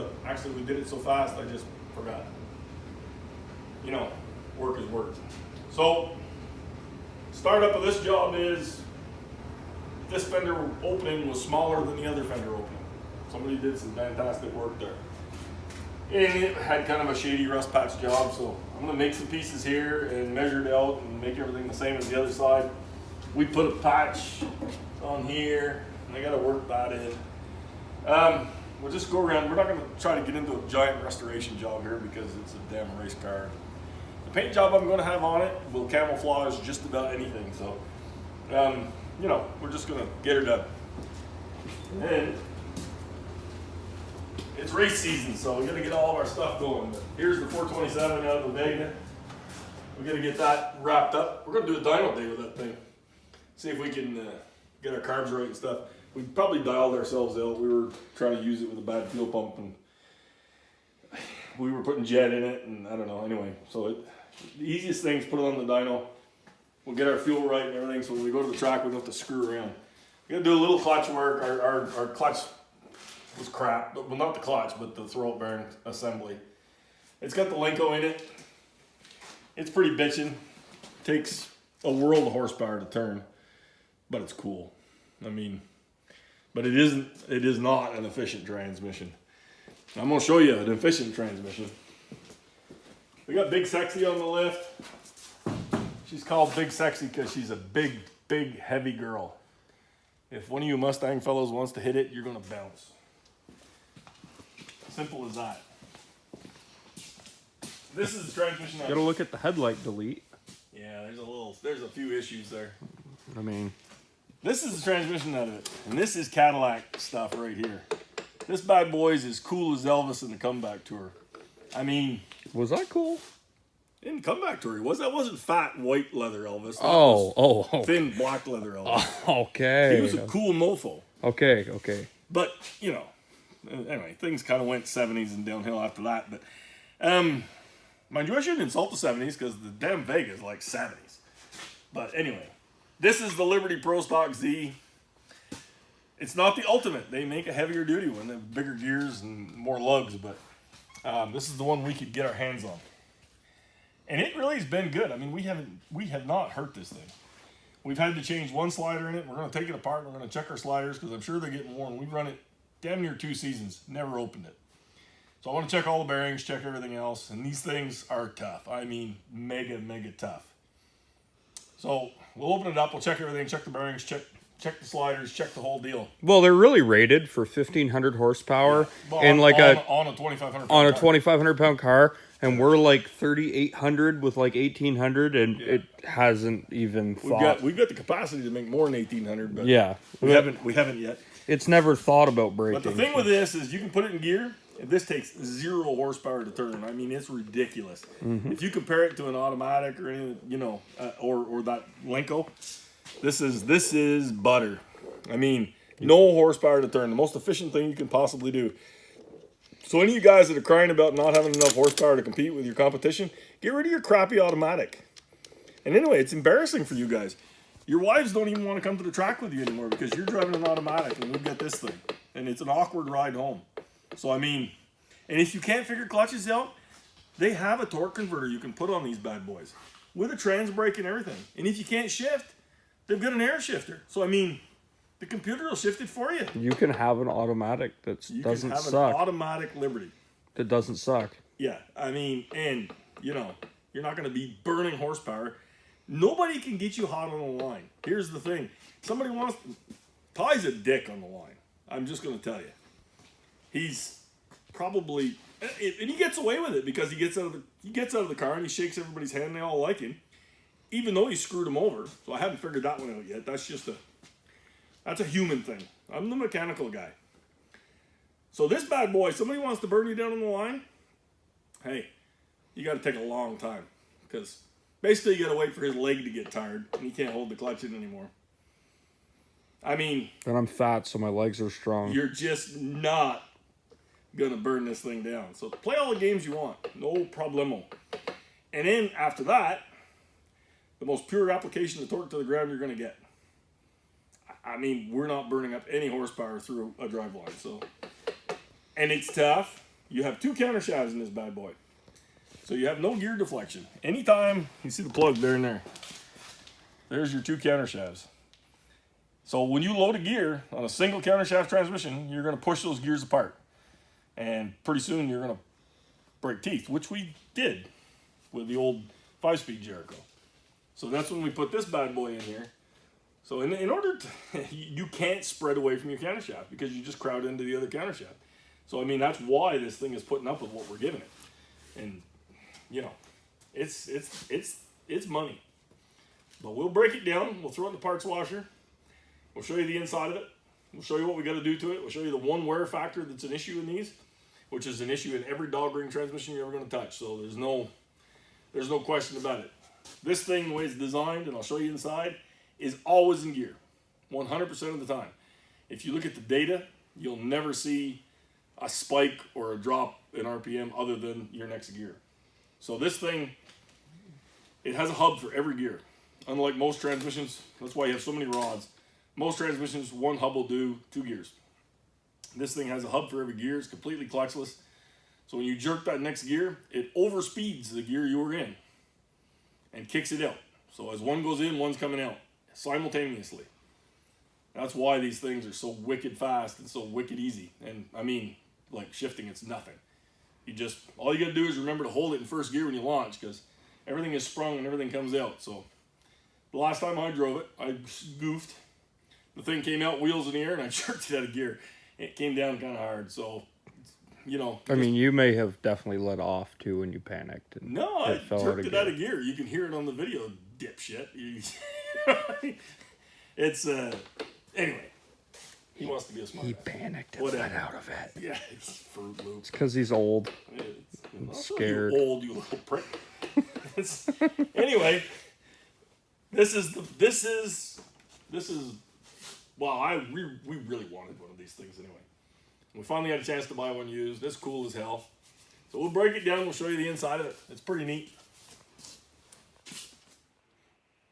but actually we did it so fast I just forgot. You know, work is work. So, startup of this job is this fender opening was smaller than the other fender opening. Somebody did some fantastic work there. And it had kind of a shady rust patch job, so I'm gonna make some pieces here and measure it out and make everything the same as the other side. We put a patch on here, and I gotta work that in. We'll just go around. We're not gonna try to get into a giant restoration job here because it's a damn race car. The paint job I'm gonna have on it will camouflage just about anything, so, you know, we're just gonna get her done. And it's race season, so we gotta get all of our stuff going. But here's the 427 out of the Vega. We gotta get that wrapped up. We're gonna do a dyno day with that thing. See if we can get our carbs right and stuff. We probably dialed ourselves out. We were trying to use it with a bad fuel pump, and we were putting jet in it, and I don't know. Anyway, so the easiest thing is put it on the dyno. We'll get our fuel right and everything, so when we go to the track, we don't have to screw around. We gotta do a little clutch work. Our clutch was crap, well, not the clutch, but the throat bearing assembly. It's got the Lenko in it. It's pretty bitchin'. Takes a world of horsepower to turn, but it's cool. I mean, but it is not an efficient transmission. I'm gonna show you an efficient transmission. We got Big Sexy on the lift. She's called Big Sexy because she's a big, heavy girl. If one of you Mustang fellows wants to hit it, you're gonna bounce. Simple as that. This is the transmission. Gotta look at the headlight delete. Yeah, there's a few issues there. I mean, this is the transmission out of it, and this is Cadillac stuff right here. This bad boy is as cool as Elvis in the Comeback Tour. I mean, was that cool? In Comeback Tour, that wasn't fat white leather Elvis. That was thin black leather Elvis. Oh, okay. He was a cool mofo. Okay. But you know, anyway, things kind of went 70s and downhill after that. But mind you, I shouldn't insult the 70s because the damn Vega is like 70s. But anyway, this is the Liberty Pro Stock Z. It's not the ultimate. They make a heavier duty one. They have bigger gears and more lugs, but this is the one we could get our hands on. And it really has been good. I mean, we have not hurt this thing. We've had to change one slider in it. We're going to take it apart. And we're going to check our sliders because I'm sure they're getting worn. We've run it damn near 2 seasons. Never opened it. So I want to check all the bearings, check everything else. And these things are tough. I mean, mega tough. So we'll open it up. We'll check everything, check the bearings, check the sliders, check the whole deal. Well, they're really rated for 1,500 horsepower yeah. Well, and on a 2,500 on a 2,500 pound car, and we're like 3,800 with like 1,800, and it hasn't even thought. We've got the capacity to make more than 1,800, but yeah, we haven't yet. It's never thought about breaking. But the thing with this is you can put it in gear. This takes 0 horsepower to turn. I mean, it's ridiculous. Mm-hmm. If you compare it to an automatic or any, or that Lenko, this is butter. I mean, no horsepower to turn. The most efficient thing you can possibly do. So any of you guys that are crying about not having enough horsepower to compete with your competition, get rid of your crappy automatic. And anyway, it's embarrassing for you guys. Your wives don't even want to come to the track with you anymore because you're driving an automatic and we've got this thing. And it's an awkward ride home. So, I mean, and if you can't figure clutches out, they have a torque converter you can put on these bad boys with a trans brake and everything. And if you can't shift, they've got an air shifter. So, I mean, the computer will shift it for you. You can have an automatic that doesn't suck. You can have an automatic Liberty. That doesn't suck. Yeah, I mean, and, you're not going to be burning horsepower. Nobody can get you hot on the line. Here's the thing. Ty's a dick on the line. I'm just going to tell you. He's probably, and he gets away with it because he gets out of the car and he shakes everybody's hand and they all like him, even though he screwed him over. So I haven't figured that one out yet. That's a human thing. I'm the mechanical guy. So this bad boy, somebody wants to burn you down on the line. Hey, you got to take a long time because basically you got to wait for his leg to get tired and he can't hold the clutch in anymore. I mean, and I'm fat, so my legs are strong. You're just not gonna burn this thing down. So play all the games you want, no problemo. And then after that, the most pure application of torque to the ground you're gonna get. I mean, we're not burning up any horsepower through a driveline. So, and it's tough. you have 2 counter shafts in this bad boy. So you have no gear deflection. Anytime, you see the plug there and there. There's your 2 counter shafts. So when you load a gear on a single counter shaft transmission, you're going to push those gears apart. And pretty soon you're going to break teeth, which we did with the old 5-speed Jericho. So that's when we put this bad boy in here. So in order to, you can't spread away from your counter shaft because you just crowd into the other counter shaft. So I mean, that's why this thing is putting up with what we're giving it. And you know, it's money. But we'll break it down. We'll throw it in the parts washer. We'll show you the inside of it. We'll show you what we got to do to it. We'll show you the one wear factor that's an issue in these, which is an issue in every dog ring transmission you're ever going to touch. So there's no question about it. This thing, the way it's designed, and I'll show you inside, is always in gear, 100% of the time. If you look at the data, you'll never see a spike or a drop in RPM other than your next gear. So this thing, it has a hub for every gear. Unlike most transmissions, that's why you have so many rods. Most transmissions, one hub will do 2 gears. This thing has a hub for every gear. It's completely clutchless. So when you jerk that next gear, it overspeeds the gear you were in and kicks it out. So as one goes in, one's coming out simultaneously. That's why these things are so wicked fast and so wicked easy. And I mean, like shifting, it's nothing. All you gotta do is remember to hold it in first gear when you launch, because everything is sprung and everything comes out. So the last time I drove it, I goofed. The thing came out wheels in the air and I jerked it out of gear. It came down kind of hard. So, you know. I mean, you may have definitely let off too when you panicked. And no, I jerked it out of gear. You can hear it on the video, dipshit. It's, anyway. He wants to be a smart. He panicked and let out of it. Yeah, it's Fruit Loops. It's because he's old. It's scared. You old, you little prick. Anyway, this is. Well, we really wanted one of these things anyway. We finally had a chance to buy one used. It's cool as hell. So we'll break it down. We'll show you the inside of it. It's pretty neat.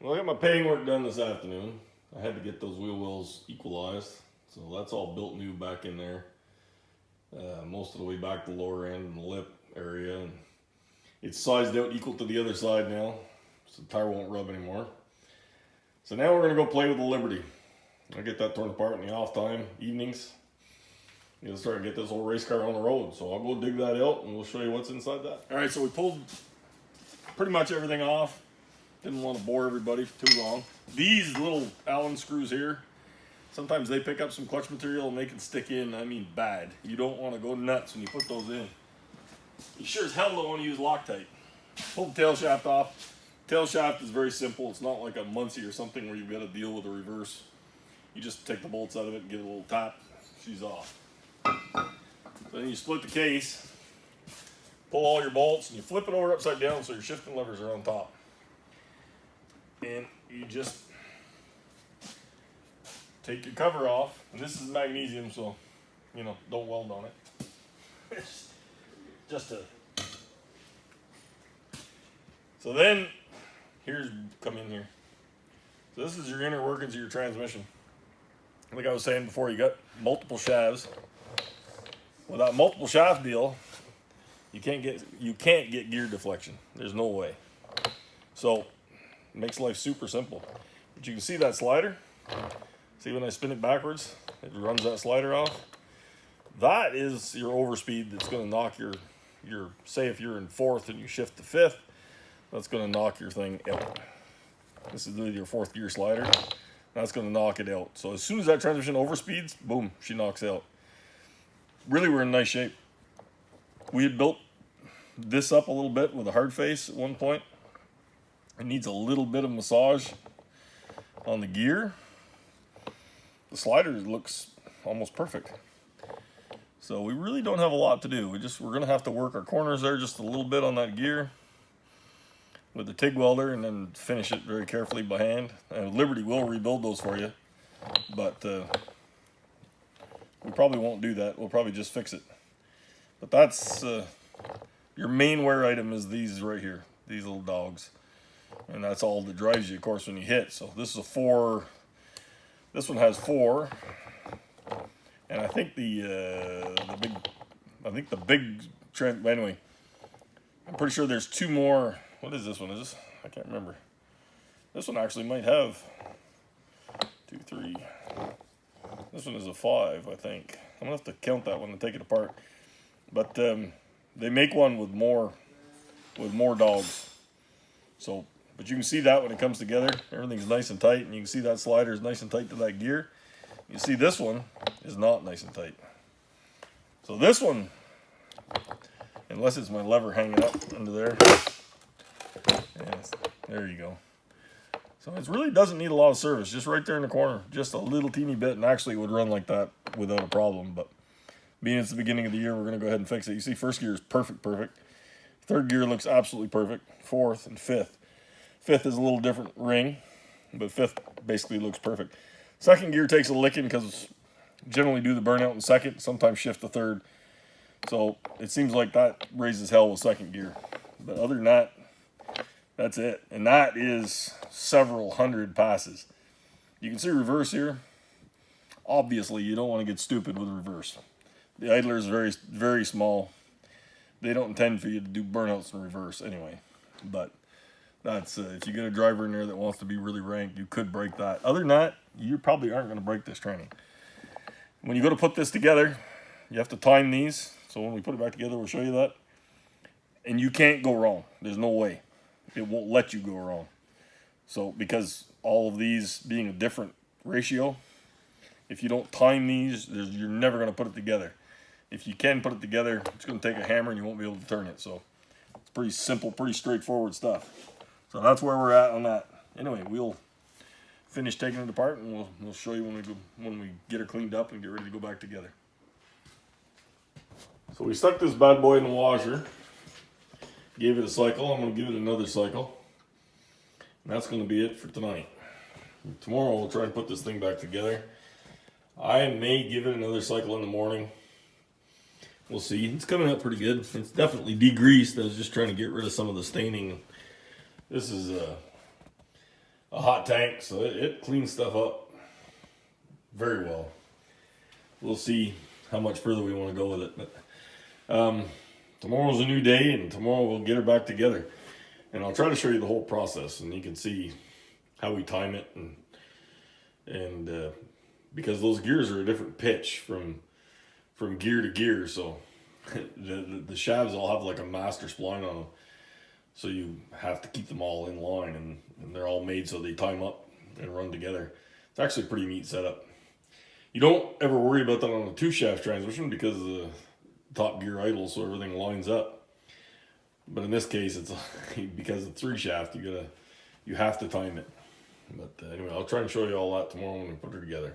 Well, I got my painting work done this afternoon. I had to get those wheel wells equalized. So that's all built new back in there. Most of the way back to the lower end and the lip area. And it's sized out equal to the other side now. So the tire won't rub anymore. So now we're going to go play with the Liberty. I'll get that torn apart in the off time, evenings. You'll start to get this old race car on the road. So I'll go dig that out and we'll show you what's inside that. All right, so we pulled pretty much everything off. Didn't want to bore everybody for too long. These little Allen screws here, sometimes they pick up some clutch material and they can stick in, I mean bad. You don't want to go nuts when you put those in. You sure as hell don't want to use Loctite. Pull the tail shaft off. Tail shaft is very simple. It's not like a Muncie or something where you've got to deal with a reverse. You just take the bolts out of it and give it a little tap. She's off. So then you split the case, pull all your bolts, and you flip it over upside down so your shifting levers are on top. And you just take your cover off. And this is magnesium, so, you know, don't weld on it. It's just a... So then, come in here. So this is your inner workings of your transmission. Like I was saying before, you got multiple shafts. With that multiple shaft deal, you can't get gear deflection. There's no way. So it makes life super simple. But you can see that slider. See when I spin it backwards, it runs that slider off. That is your overspeed that's going to knock your say if you're in 4th and you shift to 5th, that's going to knock your thing out. This is your 4th gear slider. That's going to knock it out. So as soon as that transmission overspeeds, boom, she knocks out. Really, we're in nice shape. We had built this up a little bit with a hard face at one point. It needs a little bit of massage on the gear. The slider looks almost perfect. So we really don't have a lot to do. We're going to have to work our corners there just a little bit on that gear with the TIG welder and then finish it very carefully by hand. And Liberty will rebuild those for you, but we probably won't do that. We'll probably just fix it. But that's your main wear item is these right here, these little dogs. And that's all that drives you, of course, when you hit. So this is a 4. This one has 4. And I think the big I think the big trend. Anyway, I'm pretty sure there's 2 more. What is this one? Is this? I can't remember. This one actually might have 2, 3. This one is a 5, I think. I'm gonna have to count that one and take it apart. But they make one with more dogs. So, but you can see that when it comes together, everything's nice and tight, and you can see that slider is nice and tight to that gear. You see this one is not nice and tight. So this one, unless it's my lever hanging up under there, yes, there you go. So it really doesn't need a lot of service, just right there in the corner, just a little teeny bit, and actually it would run like that without a problem. But being it's the beginning of the year, we're going to go ahead and fix it. You see, first gear is perfect. Third gear looks absolutely perfect. Fourth and fifth. Fifth is a little different ring, but fifth basically looks perfect. Second gear takes a licking because generally do the burnout in second, sometimes shift to third. So it seems like that raises hell with second gear. But other than that, that's it. And that is several hundred passes. You can see reverse here. Obviously, you don't want to get stupid with reverse. The idler is very, very small. They don't intend for you to do burnouts in reverse anyway. But that's if you get a driver in there that wants to be really ranked, you could break that. Other than that, you probably aren't going to break this training. When you go to put this together, you have to time these. So when we put it back together, we'll show you that. And you can't go wrong. There's no way. It won't let you go wrong. So because all of these being a different ratio, if you don't time these, you're never going to put it together. If you can put it together, it's going to take a hammer and you won't be able to turn it. So it's pretty simple, pretty straightforward stuff. So that's where we're at on that. Anyway, we'll finish taking it apart and we'll show you when we get her cleaned up and get ready to go back together. So we stuck this bad boy in the washer, gave it a cycle. I'm going to give it another cycle. And that's going to be it for tonight. Tomorrow we'll try and put this thing back together. I may give it another cycle in the morning. We'll see. It's coming out pretty good. It's definitely degreased. I was just trying to get rid of some of the staining. This is a hot tank, so it cleans stuff up very well. We'll see how much further we want to go with it. But tomorrow's a new day, and tomorrow we'll get her back together. And I'll try to show you the whole process, and you can see how we time it, and because those gears are a different pitch from gear to gear, so the shafts all have like a master spline on them, so you have to keep them all in line, and they're all made so they time up and run together. It's actually a pretty neat setup. You don't ever worry about that on a 2-shaft transmission because of the top gear idle, so everything lines up. But in this case, it's because of 3-shaft, you have to time it. But anyway, I'll try and show you all that tomorrow when we put her together.